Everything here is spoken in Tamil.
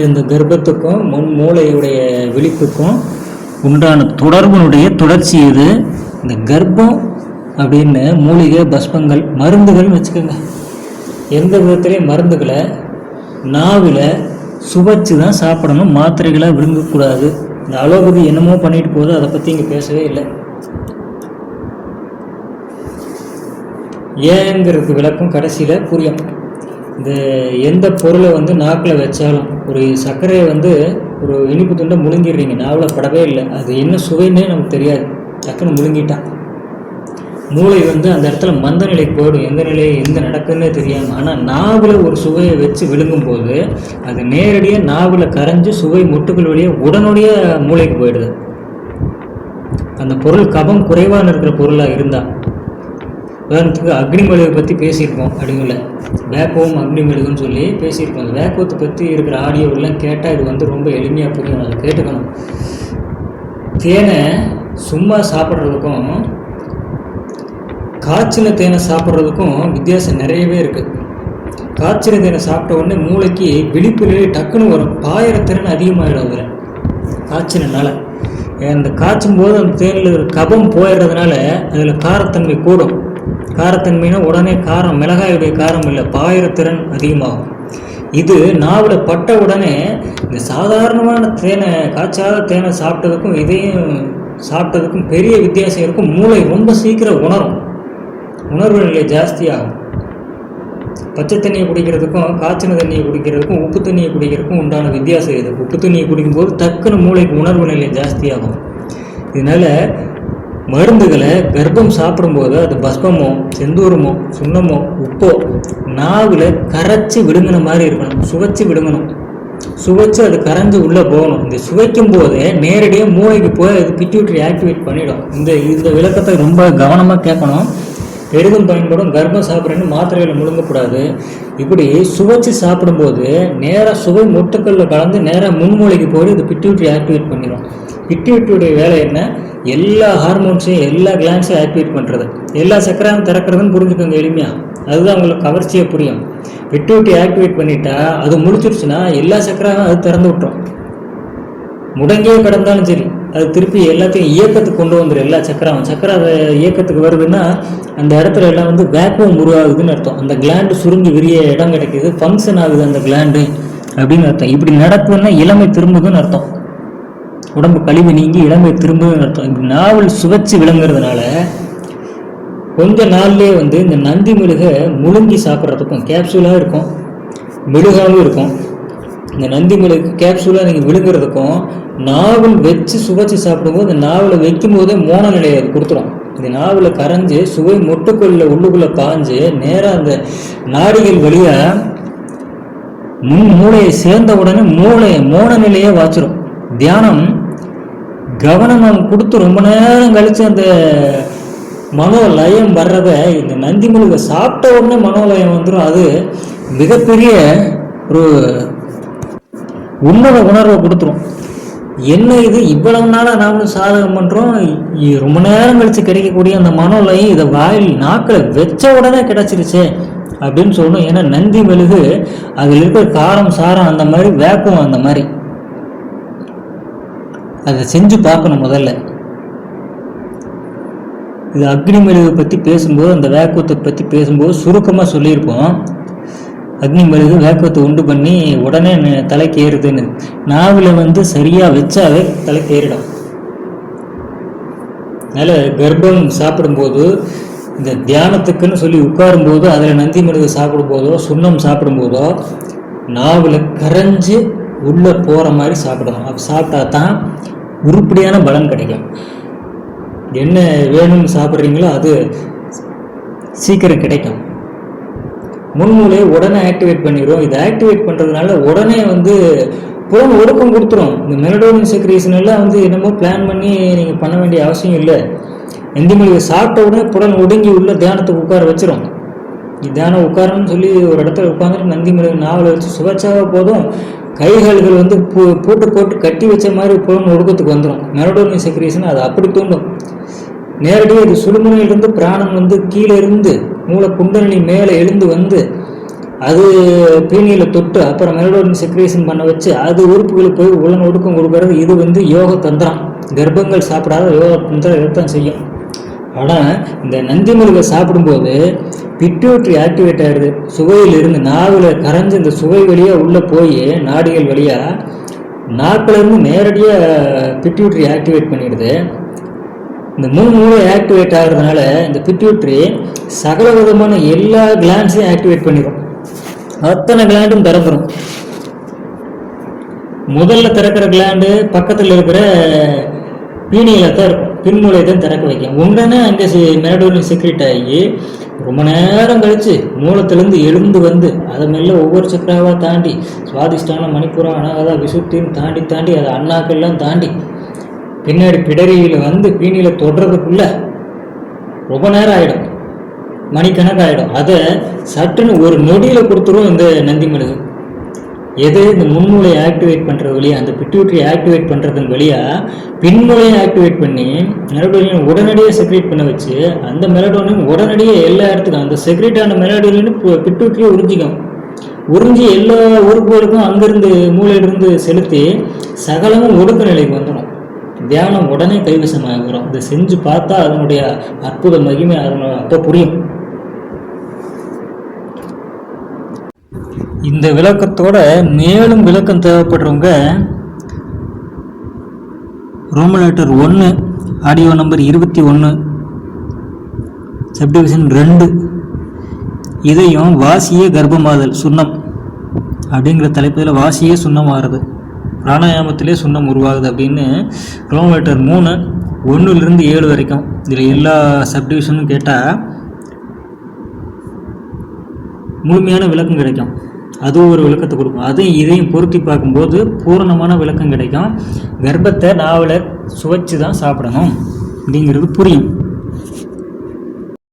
இந்த கர்ப்பத்துக்கும் மூளையுடைய விழிப்புக்கும் உண்டான தொடர்ச்சி இது. இந்த கர்ப்பம் அப்படின்னு மூலிகை பஸ்பங்கள் மருந்துகள்னு வச்சுக்கோங்க. எந்த விதத்துலேயும் மருந்துகளை நாவில் சுவைச்சு தான் சாப்பிடணும், மாத்திரைகளை விழுங்கக்கூடாது. இந்த அலோபதி என்னமோ பண்ணிட்டு போகுது, அதை பற்றி இங்கே பேசவே இல்லை. ஏங்கிறது விளக்கம் கடைசியில் புரியும். இந்த எந்த பொருளை நாக்கில் வச்சாலும், ஒரு சர்க்கரையை ஒரு இனிப்பு துண்டை முழுங்கிடுறீங்க, நாவில் படவே இல்லை, அது என்ன சுவைன்னே நமக்கு தெரியாது, டக்குன்னு முழுங்கிட்டான். மூளை அந்த இடத்துல மந்த நிலைக்கு போயிடும், எந்த நடக்குன்னே தெரியாமல். ஆனால் நாவில் ஒரு சுவையை வச்சு விழுங்கும் போது அது நேரடியாக நாவில் கரைஞ்சி சுவை முட்டுக்கள் வழியாக உடனடியாக மூளைக்கு போயிடுது. அந்த பொருள் கபம் குறைவான இருக்கிற பொருளாக இருந்தால், உதாரணத்துக்கு அக்னி மெழுகை பற்றி பேசியிருப்போம், அப்படிங்கள வேக்குவம் அக்னி மெழுகுன்னு சொல்லி பேசியிருப்போம். அந்த வேக்குவத்தை பற்றி இருக்கிற ஆடியோவெல்லாம் கேட்டால் இது ரொம்ப எளிமையாக புரியும், அதை கேட்டுக்கணும். தேனை சும்மா சாப்பிட்றதுக்கும் காய்ச்சின தேனை சாப்பிட்றதுக்கும் வித்தியாசம் நிறையவே இருக்குது. காய்ச்சின தேனை சாப்பிட்ட உடனே மூளைக்கு விழிப்புலே டக்குன்னு வரும், பாயிர திறன் அதிகமாகிடும். அதில் காய்ச்சினால அந்த காய்ச்சும் போது அந்த தேனில் கபம் போயிடுறதுனால அதில் காரத்தன்மை கூடும். காரத்தன்மைனா உடனே காரம், மிளகாயுடைய காரம் இல்லை, பாயிரத்திறன் அதிகமாகும். இது நாவில் பட்ட உடனே இந்த சாதாரணமான தேனை, காய்ச்சாத தேனை சாப்பிட்டதுக்கும் இதையும் சாப்பிட்டதுக்கும் பெரிய வித்தியாசம் இருக்கும். மூளை ரொம்ப சீக்கிரம் உணர்வு நிலை ஜாஸ்தியாகும். பச்சை தண்ணியை குடிக்கிறதுக்கும் காய்ச்சின தண்ணியை குடிக்கிறதுக்கும் உப்பு தண்ணியை குடிக்கிறதுக்கும் உண்டான வித்தியாசம் இது. உப்பு தண்ணியை குடிக்கும்போது டக்குன்னு மூளைக்கு உணர்வு நிலை ஜாஸ்தியாகும். இதனால் மருந்துகளை கர்ப்பம் சாப்பிடும்போது அது பஸ்பமோ செந்தூரமோ சுண்ணமோ உப்போ நாவில் கரைச்சி விடுங்கின மாதிரி இருக்கணும், சுவைச்சி விடுங்கணும். சுவைச்சு அது கரைஞ்சி உள்ளே போகணும். இந்த சுவைக்கும் போதே நேரடியாக மூளைக்கு போய் அது பிட்யூட்டரி ஆக்டிவேட் பண்ணிடும். இந்த விளக்கத்தை ரொம்ப கவனமாக கேட்கணும். பெரிதும் பயன்படும். கர்ப்பம் சாப்பிட்றேன்னு மாத்திரைகளை முழுங்கக்கூடாது. இப்படி சுவைச்சு சாப்பிடும்போது நேராக சுவை மொட்டுக்களில் கலந்து நேராக முன்மூளைக்கு போய் இது பிட்யூட்டரி ஆக்டிவேட் பண்ணிடும். பிட்யூட்டரியுடைய வேலை என்ன? எல்லா ஹார்மோன்ஸையும் எல்லா கிளான்ஸையும் ஆக்டிவேட் பண்ணுறது, எல்லா சக்கரையும் திறக்கிறதுன்னு புரிஞ்சுக்கோங்க எளிமையாக. அதுதான் உங்களுக்கு கவர்ச்சியாக புரியும். பிட்யூட்டரி ஆக்டிவேட் பண்ணிட்டா அது முடிச்சிருச்சுன்னா எல்லா சக்கரையும் அது திறந்து விட்டுரும். முடங்கியே கிடந்தாலும் சரி, அது திருப்பி எல்லாத்தையும் இயக்கத்துக்கு கொண்டு வந்துடும். எல்லா சக்கரை இயக்கத்துக்கு வருதுன்னா அந்த இடத்துல எல்லாம் வேக்குவம் உருவாகுதுன்னு அர்த்தம். அந்த கிளாண்டு சுருங்கி விரிய இடம் கிடைக்குது, ஃபங்க்ஷன் ஆகுது அந்த கிளாண்டு அப்படின்னு அர்த்தம். இப்படி நடக்குதுன்னா இளமை திரும்புதுன்னு அர்த்தம். உடம்பு கழிவு நீங்கி இளமை திரும்புதுன்னு அர்த்தம். இப்படி நாவல் சுவைச்சு விளங்குறதுனால கொஞ்ச நாள்லேயே இந்த நந்தி மெழுகை முழுங்கி சாப்பிட்றதுக்கும் கேப்சூலாக இருக்கும், மெழுகாகவும் இருக்கும். இந்த நந்தி மெழுகு கேப்சூலாக நீங்கள் விழுங்குறதுக்கும் நாவல் வச்சு சுவைச்சு சாப்பிடும்போது இந்த நாவலை வைக்கும் போதே மோன நிலையை அது கொடுத்துரும். இந்த நாவலை கரைஞ்சி சுவை மொட்டுக்குள்ள உள்ளுக்குள்ளே பாஞ்சு நேராக அந்த நாடிகள் வழியாக மூளையை சேர்ந்த உடனே மோன நிலையை வாச்சிரும். தியானம் கவனம் நம்ம கொடுத்து ரொம்ப நேரம் கழித்து அந்த மனோலயம் வர்றத இந்த நந்தி மெழுகை சாப்பிட்ட உடனே மனோலயம் வந்துடும். அது மிகப்பெரிய ஒரு உன்னத உணர்வை கொடுத்துரும். என்ன இது இவ்வளவு நாளாக நாமளும் சாதகம் பண்ணுறோம், ரொம்ப நேரம் கழித்து கிடைக்கக்கூடிய அந்த மனோலயம் இதை வாயில் நாக்கில் வச்ச உடனே கிடச்சிருச்சு அப்படின்னு சொல்லணும். ஏன்னா நந்தி மெழுகு அதில் இருக்கிற காரம் சாரம் அந்த மாதிரி வேக்கும், அந்த மாதிரி அதை செஞ்சு பார்க்கணும் முதல்ல. இது அக்னி மெழுகை பற்றி பேசும்போது, அந்த வேக்குவத்தை பற்றி பேசும்போது சுருக்கமாக சொல்லியிருப்போம். அக்னி மெழுகு வேக்குவத்தை உண்டு பண்ணி உடனே தலைக்கு ஏறுதுன்னு. நாவில் சரியாக வச்சாவே தலைக்கு ஏறிடும். அதனால் கர்ப்பம் சாப்பிடும்போது, இந்த தியானத்துக்குன்னு சொல்லி உட்காரும்போது அதில் நந்தி மெழுகு சாப்பிடும்போதோ சுண்ணம் சாப்பிடும்போதோ நாவில் கரைஞ்சி உள்ளே போகிற மாதிரி சாப்பிடணும். அப்படி சாப்பிட்டா தான் உருப்படியான பலன் கிடைக்கும். என்ன வேணும்னு சாப்பிட்றீங்களோ அது சீக்கிரம் கிடைக்கும். முன்மூலையை உடனே ஆக்டிவேட் பண்ணிடும். இதை ஆக்டிவேட் பண்ணுறதுனால உடனே புலன் ஒடுக்கம் கொடுத்துரும். இந்த மெலடோனின் செக்ரீஷன் எல்லாம் என்னமோ பிளான் பண்ணி நீங்கள் பண்ண வேண்டிய அவசியம் இல்லை. நந்தி மெழுகை சாப்பிட்ட உடனே புலன் ஒடுங்கி உள்ள தியானத்துக்கு உட்கார வச்சிரும். தியானம் உட்காரணும்னு சொல்லி ஒரு இடத்துல உட்காந்துட்டு நந்தி மெழுகு நாவலை வச்சு சுவைச்சாவே போதும், கைகால்கள் போட்டு கட்டி வச்ச மாதிரி புலன் ஒடுக்கத்துக்கு வந்துடும். மெலடோனின் செக்ரீஷன் அது அப்படி தூண்டும். நேரடியாக இது சுடுமுனையிலிருந்து பிராணம் கீழே இருந்து மூளை குண்டலினி மேலே எழுந்து அது பீனியில் தொட்டு அப்புறம் மெலடோனின் செக்ரேஷன் பண்ண வச்சு அது உறுப்புகளுக்கு போய் உளன் ஒடுக்கம் கொடுக்கறது. இது யோக தந்திரம். கர்ப்பங்கள் சாப்பிடாத யோக தந்திரம் இதைத்தான் செய்யும். ஆனால் இந்த நந்தி மிருக சாப்பிடும்போது பிட்யூட்ரி ஆக்டிவேட் ஆகிடுது. சுவையிலிருந்து நாவில் கரைஞ்சி இந்த சுவை வழியாக உள்ளே போய் நாடிகள் வழியாக நாக்கிலேருந்து நேரடியாக பிட்யூட்ரி ஆக்டிவேட் பண்ணிடுது. இந்த மூளை ஆக்டிவேட் ஆகிறதுனால இந்த பிட்யூட்ரி சகல விதமான எல்லா கிளாண்ட்ஸையும் ஆக்டிவேட் பண்ணிடும். அத்தனை கிளாண்டும் திறந்துடும். முதல்ல திறக்கிற கிளாண்டு பக்கத்தில் இருக்கிற பீனியில் தான் இருக்கும். பின்மூளை தான் திறக்க வைக்கும். உடனே அங்கே மெலடோனின் செக்ரேட் ஆகி ரொம்ப நேரம் கழித்து மூலத்திலேருந்து எழுந்து வந்து அதை மெல்ல ஒவ்வொரு சக்கராவாக தாண்டி சுவாதிஷ்டான மணிப்புரம் அனாகதா விசுத்தின்னு தாண்டி அதை அண்ணாக்கெல்லாம் தாண்டி பின்னாடி பிடரியில் வந்து பீனியில் தொடுறதுக்குள்ள ரொம்ப நேரம் ஆகிடும், மணிக்கணக்காகிடும். அதை சட்டுன்னு ஒரு நொடியில் கொடுத்துரும் இந்த நந்தி மிருகு. எது இந்த முன்மூளையை ஆக்டிவேட் பண்ணுறது வழியாக, அந்த பிட்யூட்ரி ஆக்டிவேட் பண்ணுறதன் வழியாக பின்மூளையை ஆக்டிவேட் பண்ணி மெலடோனின் உடனடியாக செக்ரேட் பண்ண வச்சு அந்த மெலடோனின் உடனடியாக எல்லா இடத்துக்கும் அந்த செக்ரேட்டான மெலடோனின் பிட்யூட்ரியை உறிஞ்சி எல்லா உறுப்புகளுக்கும் அங்கேருந்து மூளையிலிருந்து செலுத்தி சகலமும் ஒடுக்க நிலைக்கு வந்துடும். தியானம் உடனே கைவசமாகிறோம். இதை செஞ்சு பார்த்தா அதனுடைய அற்புத மகிமை அதனோட அப்போ புரியும். இந்த விளக்கத்தோட மேலும் விளக்கம் தேவைப்படுறவங்க ரோமன் 1 ஆடியோ நம்பர் 21 சப்டிவிஷன் 2 இதையும் வாசிய கர்ப்பமாதல் சுண்ணம் அப்படிங்கிற தலைப்பில் வாசியே சுண்ணம் ஆறுது, பிராணாயாமத்திலே சுண்ணம் உருவாகுது அப்படின்னு ரோமன் 3 1லிருந்து 7 வரைக்கும் இதில் எல்லா சப்டிவிஷனும் கேட்டால் முழுமையான விளக்கம் கிடைக்கும். அதுவும் ஒரு விளக்கத்தை கொடுக்கும். அதையும் இதையும் பொருத்தி பார்க்கும்போது பூரணமான விளக்கம் கிடைக்கும். கர்ப்பத்தை நாவலை சுவைச்சு தான் சாப்பிடணும் அப்படிங்கிறது புரியும்.